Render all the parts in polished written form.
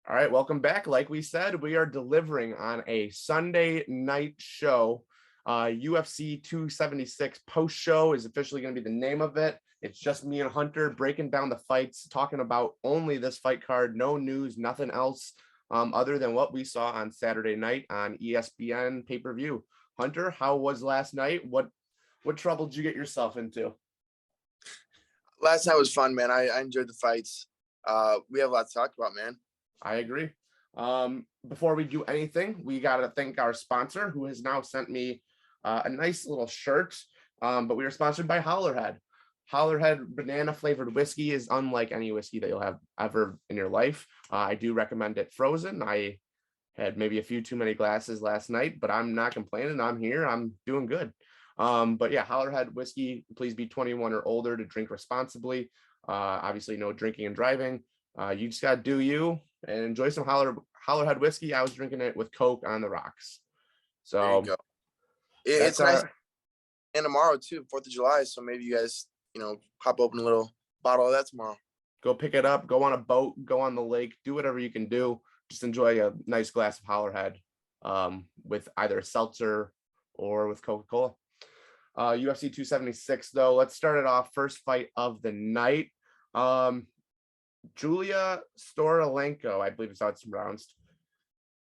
All right, welcome back. Like we said, we are delivering on a Sunday night show. UFC 276 post show is officially going to be the name of it. It's just me and Hunter breaking down the fights, talking about only this fight card, no news, nothing else other than what we saw on Saturday night on ESPN pay-per-view. Hunter, how was last night? What trouble did you get yourself into? Last night was fun, man. I enjoyed the fights. We have a lot to talk about, man. I agree. Before we do anything, we got to thank our sponsor who has now sent me a nice little shirt. But we are sponsored by Howlerhead. Howlerhead banana flavored whiskey is unlike any whiskey that you'll have ever in your life. I do recommend it frozen. I had maybe a few too many glasses last night, but I'm not complaining. I'm here. I'm doing good. But yeah, Howlerhead whiskey, please be 21 or older to drink responsibly. Obviously, no drinking and driving. You just got to do you and enjoy some Howlerhead whiskey. I was drinking it with Coke on the rocks. There you So go. It's nice. And tomorrow too, 4th of July. So maybe you guys, pop open a little bottle of that tomorrow. Go pick it up, go on a boat, go on the lake, do whatever you can do. Just enjoy a nice glass of Howlerhead with either a seltzer or with Coca-Cola. UFC 276, though, let's start it off. First fight of the night. Julia Storolenko, I believe is how it's pronounced,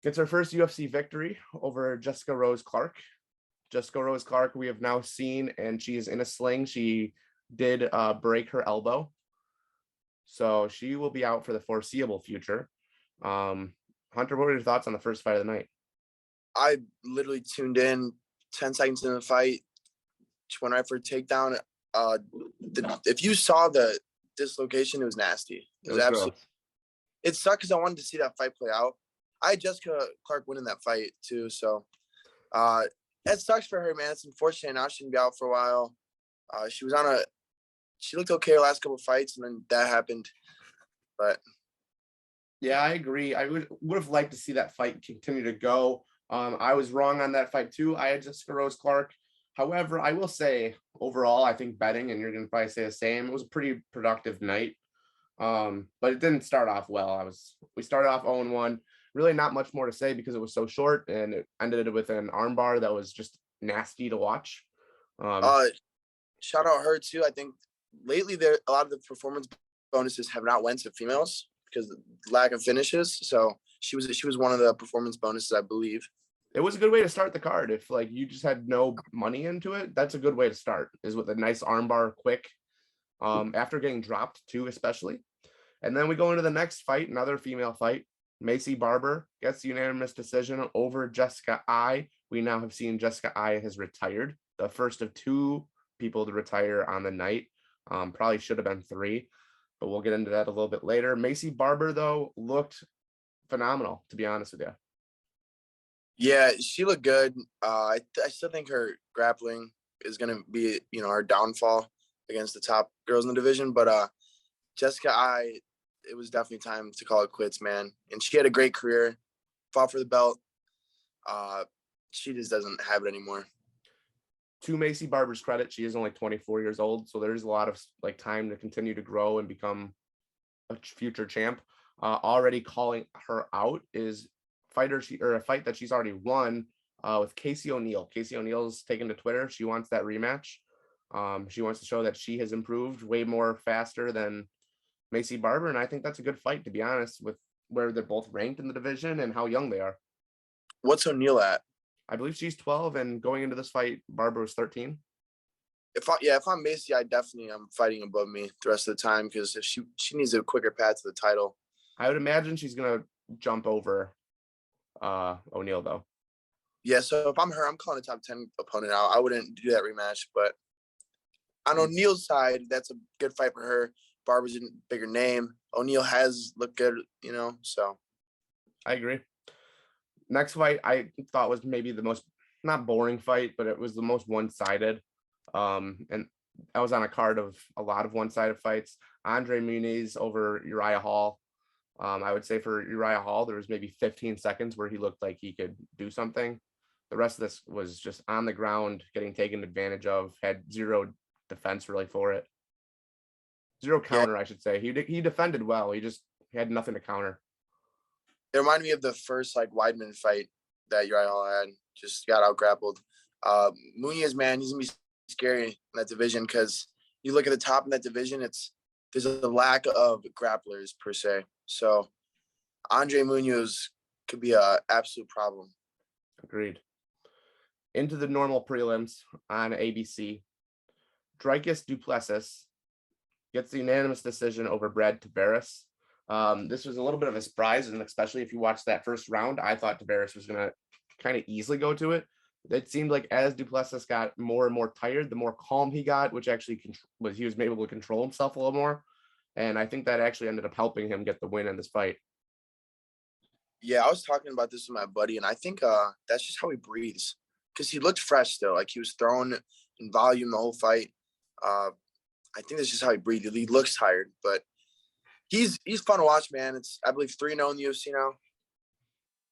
gets her first UFC victory over Jessica Rose Clark. Jessica Rose Clark, we have now seen, and she is in a sling. She did break her elbow, so she will be out for the foreseeable future. Hunter, what were your thoughts on the first fight of the night? I literally tuned in 10 seconds into the fight, just went right for a takedown. If you saw the dislocation, it was nasty. It was absolutely gross. It sucked because I wanted to see that fight play out. I had Jessica Clark winning that fight too, so it sucks for her, man. It's unfortunate. Now she can be out for a while. She looked okay the last couple of fights, and then that happened. But yeah, I agree. I would have liked to see that fight continue to go. I was wrong on that fight too. I had Jessica Rose Clark. However, I will say overall, I think betting, and you're going to probably say the same, it was a pretty productive night. But it didn't start off well. We started off 0-1. Really not much more to say because it was so short, and it ended with an armbar that was just nasty to watch. Shout out her too. I think lately a lot of the performance bonuses have not went to females because of the lack of finishes. So she was one of the performance bonuses, I believe. It was a good way to start the card. If like you just had no money into it, that's a good way to start, is with a nice armbar quick, after getting dropped too, especially. And then we go into the next fight, another female fight. Macy Barber gets the unanimous decision over Jessica I. We now have seen Jessica I has retired, the first of two people to retire on the night. Probably should have been three, but we'll get into that a little bit later. Macy Barber, though, looked phenomenal, to be honest with you. Yeah, she looked good. I still think her grappling is going to be, her downfall against the top girls in the division. But Jessica I, it was definitely time to call it quits, man. And she had a great career, fought for the belt. She just doesn't have it anymore. To Macy Barber's credit, she is only 24 years old, so there's a lot of time to continue to grow and become a future champ. Already calling her out is a fight that she's already won with Casey O'Neill. Casey O'Neill's taken to Twitter. She wants that rematch. She wants to show that she has improved way more faster than Macy Barber, and I think that's a good fight, to be honest, with where they're both ranked in the division and how young they are. What's O'Neill at? I believe she's 12, and going into this fight, Barber was 13. If I'm Macy, I'm fighting above me the rest of the time, because if she needs a quicker path to the title. I would imagine she's gonna jump over O'Neill, though. Yeah, so if I'm her, I'm calling a top 10 opponent out. I wouldn't do that rematch, but on O'Neill's side, that's a good fight for her. Barber's a bigger name. O'Neill has looked good, so. I agree. Next fight I thought was maybe the most, not boring fight, but it was the most one-sided. And I was on a card of a lot of one-sided fights. Andre Muniz over Uriah Hall. I would say for Uriah Hall, there was maybe 15 seconds where he looked like he could do something. The rest of this was just on the ground, getting taken advantage of, had zero defense really for it. Zero counter, yeah. I should say. He defended well. He had nothing to counter. It reminded me of the first like Weidman fight that Uriah had. Just got out grappled. Munoz, man, he's gonna be scary in that division because you look at the top in that division, there's a lack of grapplers per se. So Andre Munoz could be a absolute problem. Agreed. Into the normal prelims on ABC. Dricus du Plessis gets the unanimous decision over Brad Tavares. This was a little bit of a surprise, and especially if you watched that first round, I thought Tavares was going to kind of easily go to it. It seemed like as du Plessis got more and more tired, the more calm he got, which actually he was able to control himself a little more. And I think that actually ended up helping him get the win in this fight. Yeah, I was talking about this with my buddy, and I think that's just how he breathes. Because he looked fresh still, like he was throwing in volume the whole fight. I think that's just how he breathed. He looks tired, but he's fun to watch, man. It's I believe 3-0 in the UFC now.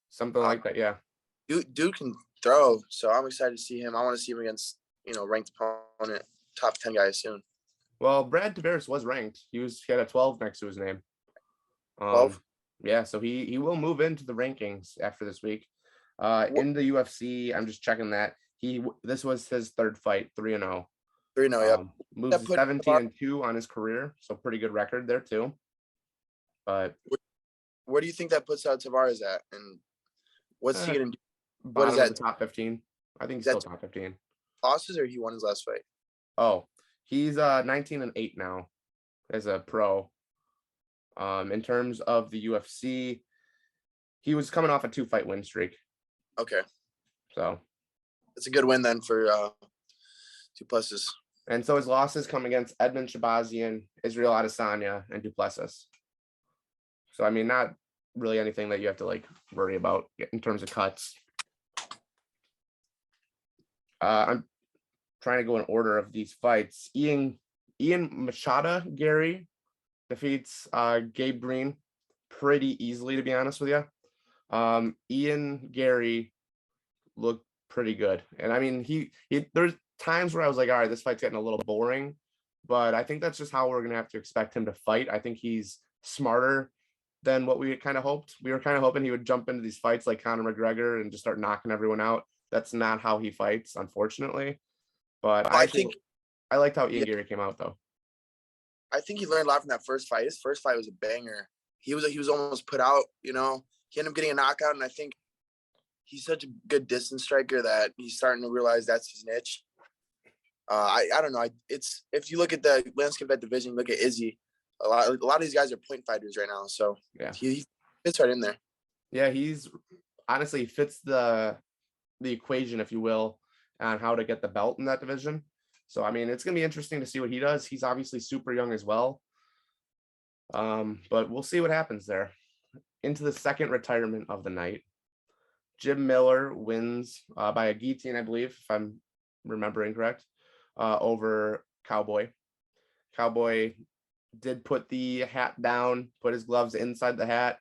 Something like that, yeah. Dude can throw, so I'm excited to see him. I want to see him against ranked opponent, top 10 guys soon. Well, Brad Tavares was ranked. He had a 12 next to his name. 12. Yeah, so he will move into the rankings after this week. In the UFC, I'm just checking that this was his third fight, 3-0. 3-0, yep. Moves to 17-2 on his career, so pretty good record there too. But where do you think that puts Tavares at, and what's he gonna do? What is that? Top 15. I think he's still top 15. Losses, or he won his last fight? Oh, he's 19-8 now as a pro. In terms of the UFC, he was coming off a 2-fight win streak. Okay. So it's a good win then for du Plessis. And so his losses come against Edmund Shabazian, Israel Adesanya, and du Plessis. So, I mean, not really anything that you have to like worry about in terms of cuts. I'm trying to go in order of these fights. Ian Machado Gary defeats Gabe Green pretty easily, to be honest with you. Ian Gary looked pretty good, and I mean, he there's times where I was like, all right, this fight's getting a little boring, but I think that's just how we're gonna have to expect him to fight. I think he's smarter than what we kind of hoped. We were kind of hoping he would jump into these fights like Conor McGregor and just start knocking everyone out. That's not how he fights, unfortunately. But I liked how Ian Gary came out, though. I think he learned a lot from that first fight. His first fight was a banger. He was almost put out, He ended up getting a knockout, and I think he's such a good distance striker that he's starting to realize that's his niche. I don't know. It's if you look at the landscape of that division, look at Izzy. A lot of these guys are point fighters right now. So yeah, he fits right in there. Yeah, he's honestly fits the equation, if you will, on how to get the belt in that division. So I mean, it's gonna be interesting to see what he does. He's obviously super young as well. But we'll see what happens there. Into the second retirement of the night. Jim Miller wins by a guillotine, I believe, if I'm remembering correct, over Cowboy. Cowboy did put the hat down, put his gloves inside the hat.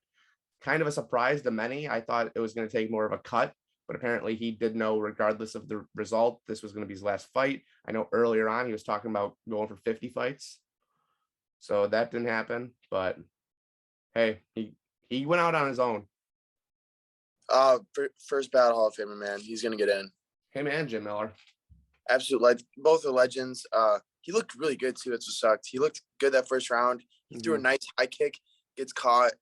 Kind of a surprise to many. I thought it was going to take more of a cut, but apparently he did know, regardless of the result, this was going to be his last fight. I know earlier on he was talking about going for 50 fights. So that didn't happen, but hey, he went out on his own. First battle Hall of Famer, man. He's gonna get in. Him and Jim Miller. Absolutely. Both are legends. He looked really good too. That's what sucked. He looked good that first round. He threw a nice high kick, gets caught.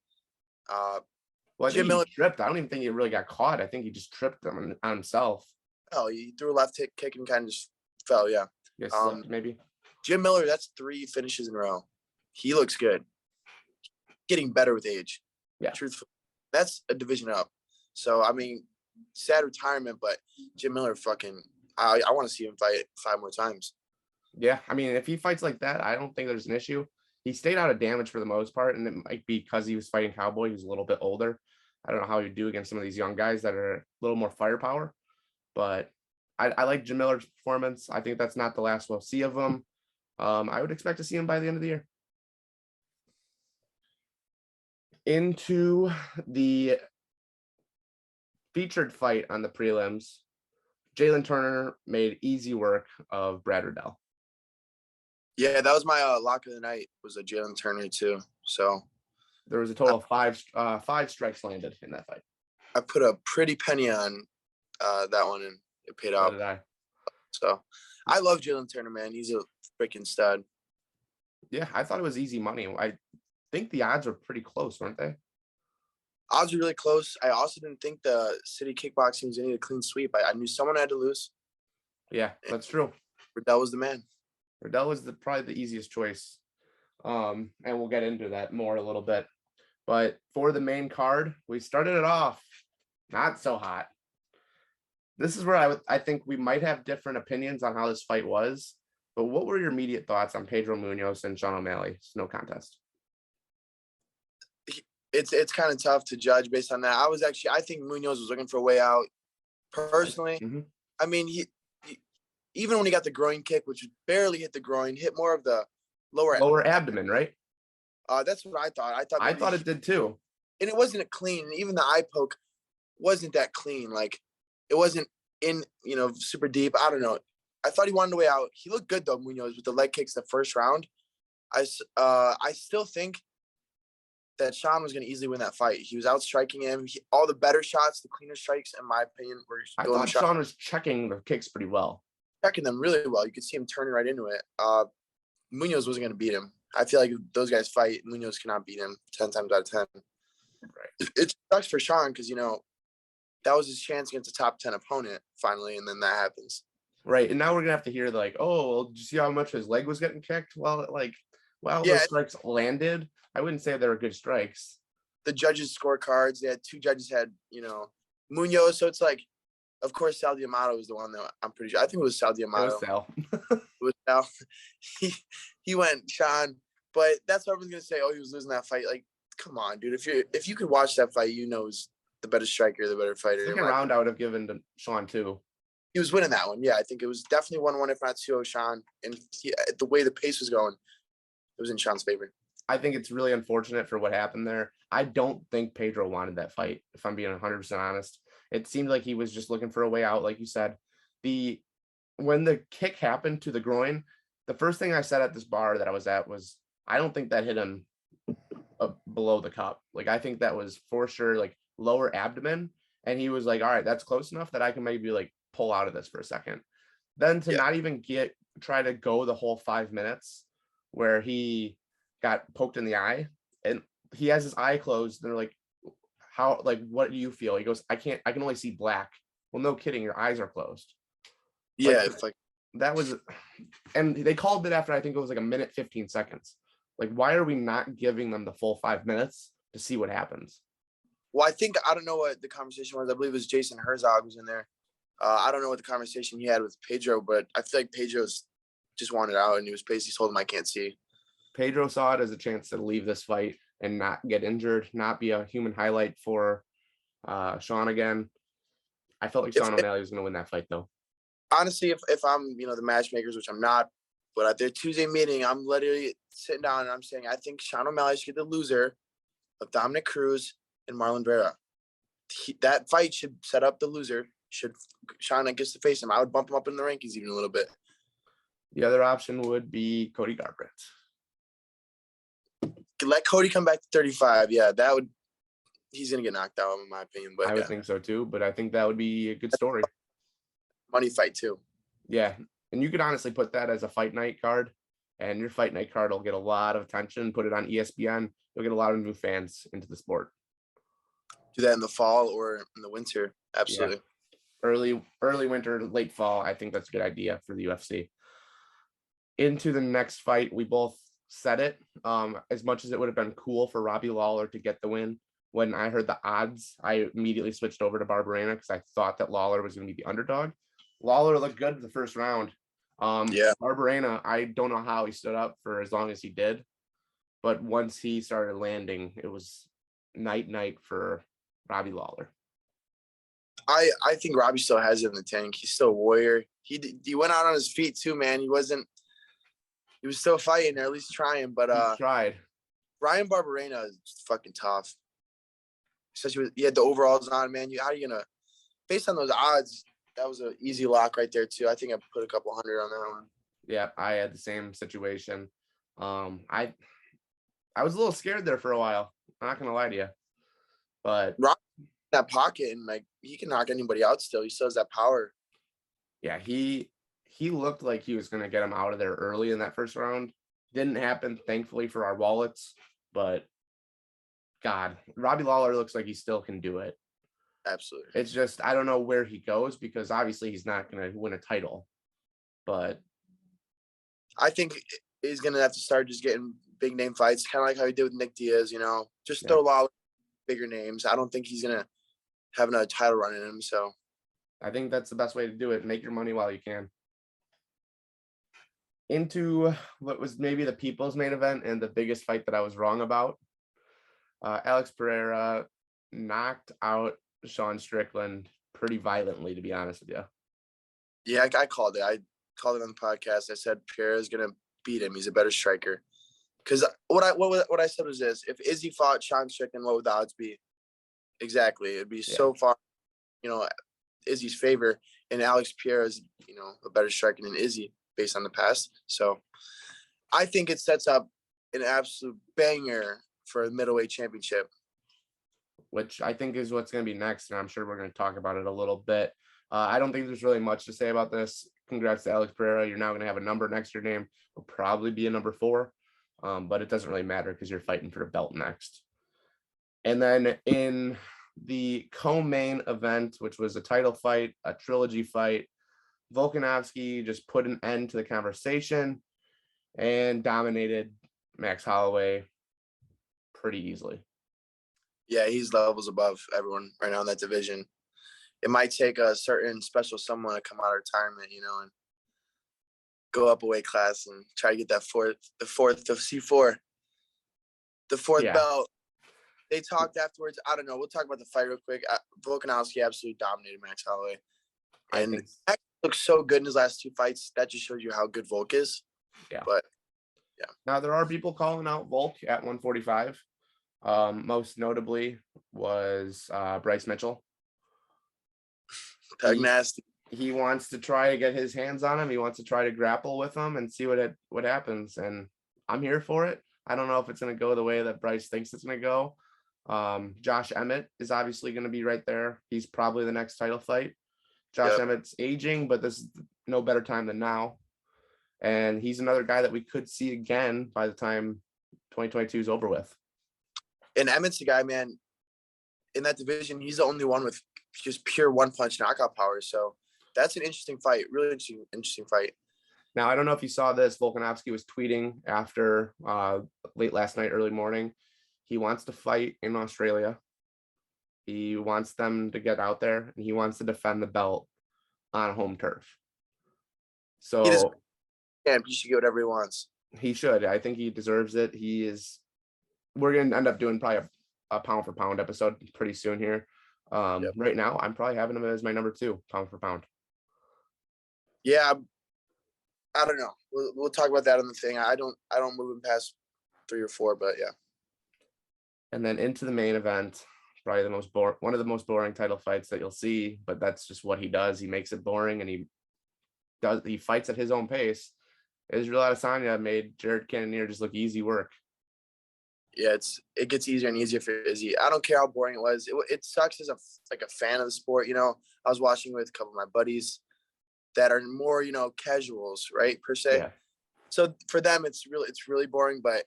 Well, Jim Miller tripped. I don't even think he really got caught. I think he just tripped him on himself. Oh, he threw a left kick and kind of just fell. Yeah. Yes, maybe. Jim Miller, that's 3 finishes in a row. He looks good. Getting better with age. Yeah. Truthfully, that's a division up. So I mean, sad retirement, but Jim Miller, I want to see him fight 5 more times. Yeah, I mean, if he fights like that, I don't think there's an issue. He stayed out of damage for the most part, and it might be because he was fighting Cowboy, who's a little bit older. I don't know how he'd do against some of these young guys that are a little more firepower, but I like Jim Miller's performance. I think that's not the last we'll see of him. I would expect to see him by the end of the year. Into the featured fight on the prelims, Jalen Turner made easy work of Brad Riddell. Yeah, that was my lock of the night, was a Jalen Turner too. So There was a total of five strikes landed in that fight. I put a pretty penny on that one, and it paid So off. did I. So I love Jalen Turner, man. He's a freaking stud. Yeah, I thought it was easy money. I think the odds were pretty close, weren't they? Odds were really close. I also didn't think the City Kickboxing was going to need a clean sweep. I knew someone had to lose. Yeah, that's true. Riddell was the man. Riddell was probably the easiest choice. And we'll get into that more a little bit. But for the main card, we started it off not so hot. This is where I think we might have different opinions on how this fight was. But what were your immediate thoughts on Pedro Munoz and Sean O'Malley's no contest? It's kind of tough to judge based on that. I think Munoz was looking for a way out. Personally, I mean, he even when he got the groin kick, which barely hit the groin, hit more of the lower abdomen, right? That's what I thought. I thought it did too. And it wasn't a clean. Even the eye poke wasn't that clean. Like it wasn't in, super deep. I don't know. I thought he wanted a way out. He looked good though, Munoz, with the leg kicks the first round. I still think that Sean was going to easily win that fight. He was out striking him. All the better shots, the cleaner strikes, in my opinion, were I thought Sean was checking the kicks pretty well. Checking them really well. You could see him turning right into it. Munoz wasn't going to beat him. I feel like if those guys fight, Munoz cannot beat him 10 times out of 10. Right. It sucks for Sean because, that was his chance against a top 10 opponent finally, and then that happens. Right. And now we're going to have to hear like, oh, well, did you see how much his leg was getting kicked? Well, those strikes landed. I wouldn't say they were good strikes. The judges' scorecards, they had two judges had, Munoz. So it's like, of course, Sal D'Amato was the one that I'm pretty sure. I think it was Sal D'Amato. It was Sal. It was Sal. He went Sean, but that's what everyone's gonna say. Oh, he was losing that fight. Like, come on, dude. If you could watch that fight, who's the better striker, the better fighter. Second round, I would have given to Sean too. He was winning that one. Yeah, I think it was definitely 1-1, if not 2-0, Sean. And the way the pace was going, it was in Sean's favor. I think it's really unfortunate for what happened there. I don't think Pedro wanted that fight, if I'm being 100% honest. It seemed like he was just looking for a way out, like you said. When the kick happened to the groin, the first thing I said at this bar that I was at was, I don't think that hit him below the cup. Like, I think that was for sure, like, lower abdomen. And he was like, all right, that's close enough that I can maybe, like, pull out of this for a second. Then to not even try to go the whole 5 minutes where he got poked in the eye and he has his eye closed. They're like, what do you feel? He goes, I can only see black. Well, no kidding. Your eyes are closed. Yeah. That was, and they called it after, I think it was like a minute, 15 seconds. Like, why are we not giving them the full 5 minutes to see what happens? Well, I don't know what the conversation was. I believe it was Jason Herzog was in there. I don't know what the conversation he had with Pedro, but I feel like Pedro's just wanted out and he was basically told him, I can't see. Pedro saw it as a chance to leave this fight and not get injured, not be a human highlight for Sean again. I felt like Sean O'Malley was going to win that fight, though. Honestly, if I'm, the matchmakers, which I'm not, but at their Tuesday meeting, I'm literally sitting down and I'm saying, I think Sean O'Malley should get the loser of Dominic Cruz and Marlon Vera. That fight should set up the loser. Sean gets to face him. I would bump him up in the rankings even a little bit. The other option would be Cody Garbrandt. Let Cody come back to 35. Yeah, he's going to get knocked out, in my opinion. But I would think so too, but I think that would be a good story. Money fight too. Yeah, and you could honestly put that as a fight night card, and your fight night card will get a lot of attention. Put it on ESPN. You'll get a lot of new fans into the sport. Do that in the fall or in the winter. Absolutely. Yeah. Early winter, late fall. I think that's a good idea for the UFC. Into the next fight, we both said it. As much as it would have been cool for Robbie Lawler to get the win, when I heard the odds, I immediately switched over to Barberena because I thought that Lawler was going to be the underdog. Lawler looked good the first round. Barberena, I don't know how he stood up for as long as he did, but once he started landing, it was night for Robbie Lawler. I think Robbie still has it in the tank. He's still a warrior. He went out on his feet too, man. He was still fighting, or at least trying. But he tried. Ryan Barberena is fucking tough. Especially he had the overalls on, man. How are you gonna, based on those odds, that was an easy lock right there too. I think I put a couple hundred on that one. Yeah, I had the same situation. I was a little scared there for a while. I'm not gonna lie to you. But Rock that pocket and like he can knock anybody out still. He still has that power. yeah, he looked like he was gonna get him out of there early in that first round. Didn't happen, thankfully, for our wallets, but God, Robbie Lawler looks like he still can do it. Absolutely. It's just I don't know where he goes because obviously he's not gonna win a title. But I think he's gonna have to start just getting big name fights, kind of like how he did with Nick Diaz. Just throw a lot of bigger names. I don't think he's gonna have another title run in him. So I think that's the best way to do it. Make your money while you can. Into what was maybe the people's main event and the biggest fight that I was wrong about. Alex Pereira knocked out Sean Strickland pretty violently, to be honest with you. Yeah, I called it. I called it on the podcast. I said Pereira is gonna beat him. He's a better striker. Because what I said was this: if Izzy fought Sean Strickland, what would the odds be? Exactly, it'd be so far, Izzy's favor, and Alex Pereira is, a better striker than Izzy based on the past. So I think it sets up an absolute banger for a middleweight championship. Which I think is what's going to be next, and I'm sure we're going to talk about it a little bit. I don't think there's really much to say about this. Congrats to Alex Pereira. You're now going to have a number next to your name. Will probably be a number 4, but it doesn't really matter because you're fighting for a belt next. And then in the co-main event, which was a title fight, a trilogy fight, Volkanovski just put an end to the conversation and dominated Max Holloway pretty easily. Yeah, he's levels above everyone right now in that division. It might take a certain special someone to come out of retirement, and go up a weight class and try to get that C4, the fourth belt. They talked afterwards. I don't know. We'll talk about the fight real quick. Volkanovski absolutely dominated Max Holloway. And Max looks so good in his last 2 fights. That just shows you how good Volk is. Yeah. But, yeah. Now, there are people calling out Volk at 145. Most notably was Bryce Mitchell. Nasty. He wants to try to get his hands on him. He wants to try to grapple with him and see what happens. And I'm here for it. I don't know if it's going to go the way that Bryce thinks it's going to go. Josh Emmett is obviously going to be right there. He's probably the next title fight. Josh Emmett's aging, but this is no better time than now. And he's another guy that we could see again by the time 2022 is over with. And Emmett's the guy, man, in that division. He's the only one with just pure one-punch knockout power. So that's an interesting fight. Really interesting fight. Now, I don't know if you saw this. Volkanovski was tweeting after late last night, early morning. He wants to fight in Australia. He wants them to get out there, and he wants to defend the belt on home turf. So he should get whatever he wants. He should. I think he deserves it. We're going to end up doing probably a pound for pound episode pretty soon here. Right now, I'm probably having him as my number 2 pound for pound. Yeah, I don't know. We'll talk about that on the thing. I don't move him past 3 or 4, but yeah. And then into the main event, probably one of the most boring title fights that you'll see, but that's just what he does. He makes it boring, and he fights at his own pace. Israel Adesanya made Jared Cannonier just look easy work. Yeah, it gets easier and easier for Izzy. I don't care how boring it was. It sucks as a fan of the sport. I was watching with a couple of my buddies that are more, casuals, right, per se. Yeah. So for them, it's really boring. But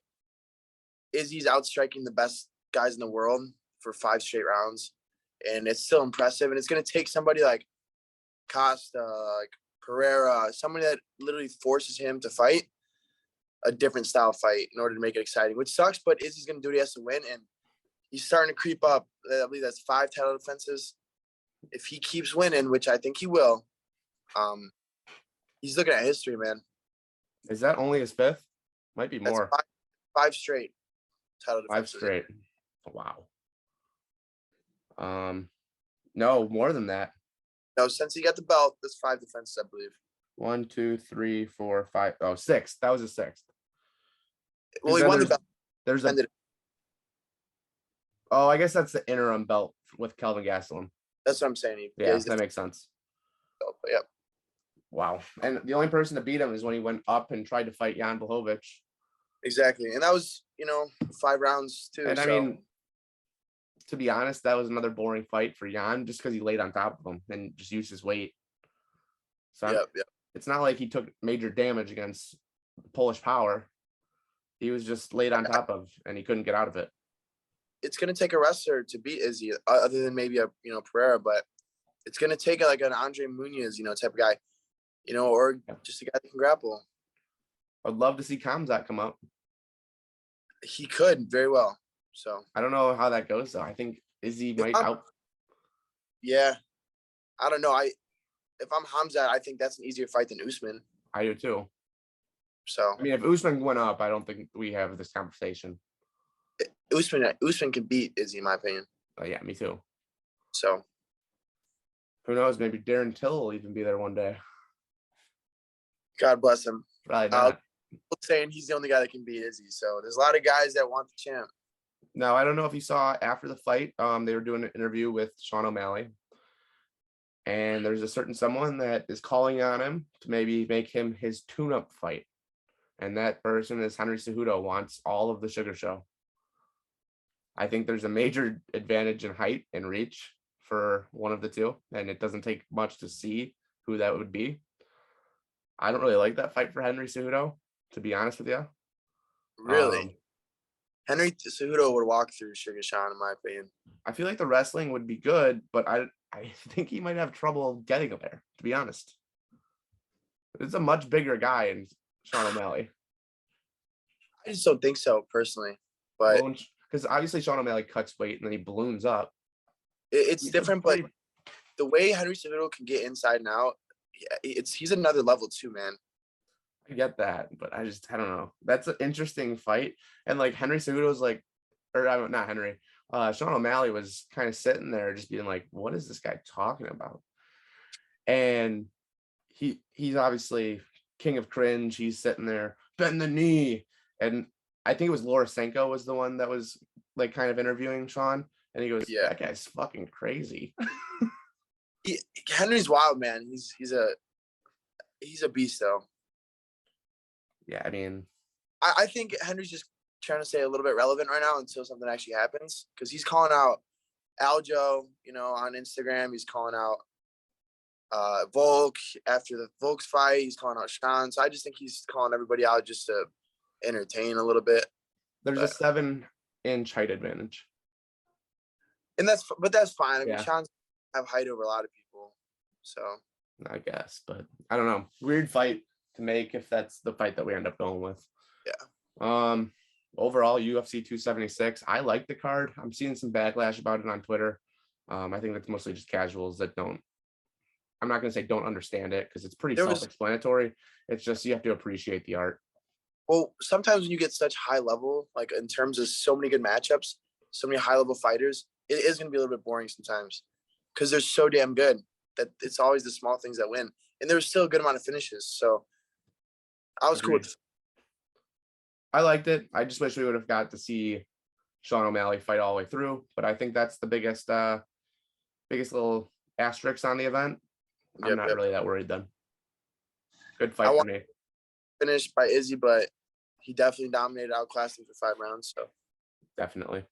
Izzy's outstriking the best guys in the world for 5 straight rounds, and it's still impressive. And it's going to take somebody like Costa, like Pereira, somebody that literally forces him to fight a different style fight in order to make it exciting, which sucks, but Izzy's going to do what he has to win, and he's starting to creep up. I believe that's 5 title defenses. If he keeps winning, which I think he will, he's looking at history, man. Is that only his 5th? Might be more. That's 5 straight title defenses. 5 straight. Wow. No, more than that. No, since he got the belt, that's 5 defenses, I believe. 1, 2, 3, 4, 5. Oh, 6. That was his 6th. Well, he won the belt. I guess that's the interim belt with Kelvin Gastelum. That's what I'm saying. Yeah, that makes sense. Yep. Wow. And the only person to beat him is when he went up and tried to fight Jan Blachowicz. Exactly. And that was, 5 rounds too. And I mean, to be honest, that was another boring fight for Jan just because he laid on top of him and just used his weight. So Yep. it's not like he took major damage against Polish power. He was just laid on top of, and he couldn't get out of it. It's gonna take a wrestler to beat Izzy, other than maybe a Pereira, but it's gonna take like an Andre Muniz, type of guy, or just a guy that can grapple. I'd love to see Kamzat come up. He could very well. So I don't know how that goes though. I think Izzy might out. Yeah, I don't know. If I'm Hamzat, I think that's an easier fight than Usman. I do too. So I mean, if Usman went up, I don't think we have this conversation. Usman can beat Izzy, in my opinion. Yeah, me too. So who knows? Maybe Darren Till will even be there one day. God bless him. Probably not. Saying he's the only guy that can beat Izzy. So there's a lot of guys that want the champ. Now, I don't know if you saw after the fight, they were doing an interview with Sean O'Malley. And there's a certain someone that is calling on him to maybe make him his tune-up fight. And that person is Henry Cejudo, wants all of the Sugar Show. I think there's a major advantage in height and reach for one of the two. And it doesn't take much to see who that would be. I don't really like that fight for Henry Cejudo, to be honest with you. Really? Henry Cejudo would walk through Sugar Sean, in my opinion. I feel like the wrestling would be good, but I think he might have trouble getting there, to be honest. It's a much bigger guy in Sean O'Malley. I just don't think so, personally. But because obviously Sean O'Malley cuts weight and then he balloons up. It's different, but the way Henry Cejudo can get inside and out, he's another level too, man. I get that, but I don't know. That's an interesting fight. And like Henry Cejudo's not Henry. Sean O'Malley was kind of sitting there just being like, what is this guy talking about? And he's obviously king of cringe. He's sitting there, bend the knee. And I think it was Laura Senko was the one that was like kind of interviewing Sean. And he goes, that guy's fucking crazy. Henry's wild, man. He's a beast though. Yeah, I mean, I think Henry's just trying to stay a little bit relevant right now until something actually happens, because he's calling out Aljo, on Instagram. He's calling out Volk after the Volk's fight. He's calling out Sean. So I just think he's calling everybody out just to entertain a little bit. There's a 7-inch height advantage, and that's fine. I mean, Sean's have height over a lot of people, so I guess, but I don't know. Weird fight to make if that's the fight that we end up going with. Yeah. Overall, UFC 276. I like the card. I'm seeing some backlash about it on Twitter. I think that's mostly just casuals that don't. I'm not going to say don't understand it, because it's pretty self-explanatory. It's just you have to appreciate the art. Well, sometimes when you get such high level, like in terms of so many good matchups, so many high level fighters, it is going to be a little bit boring sometimes, because they're so damn good that it's always the small things that win. And there was still a good amount of finishes. So I was cool with it. I liked it. I just wish we would have got to see Sean O'Malley fight all the way through. But I think that's the biggest little asterisk on the event. I'm not really that worried then. Good fight for me. Finished by Izzy, but he definitely dominated, outclassed him for 5 rounds. So definitely.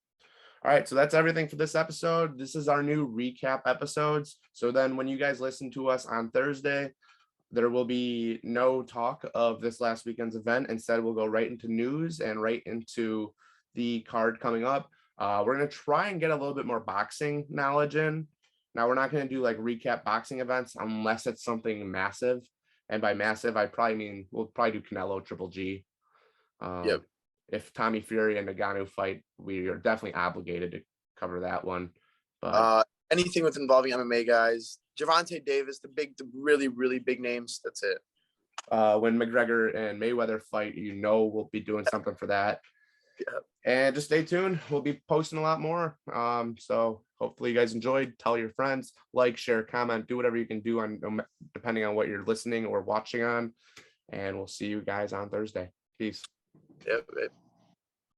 All right, so that's everything for this episode. This is our new recap episodes. So then when you guys listen to us on Thursday, there will be no talk of this last weekend's event. Instead, we'll go right into news and right into the card coming up. We're going to try and get a little bit more boxing knowledge in. Now, we're not going to do like recap boxing events unless it's something massive. And by massive, we'll probably do Canelo Triple G. If Tommy Fury and Ngannou fight, we are definitely obligated to cover that one. But anything with involving MMA guys, Gervonta Davis, the really, really big names. That's it. When McGregor and Mayweather fight, we'll be doing something for that. Yeah. And just stay tuned. We'll be posting a lot more. So hopefully you guys enjoyed. Tell your friends, like, share, comment, do whatever you can do depending on what you're listening or watching on. And we'll see you guys on Thursday. Peace. Yep.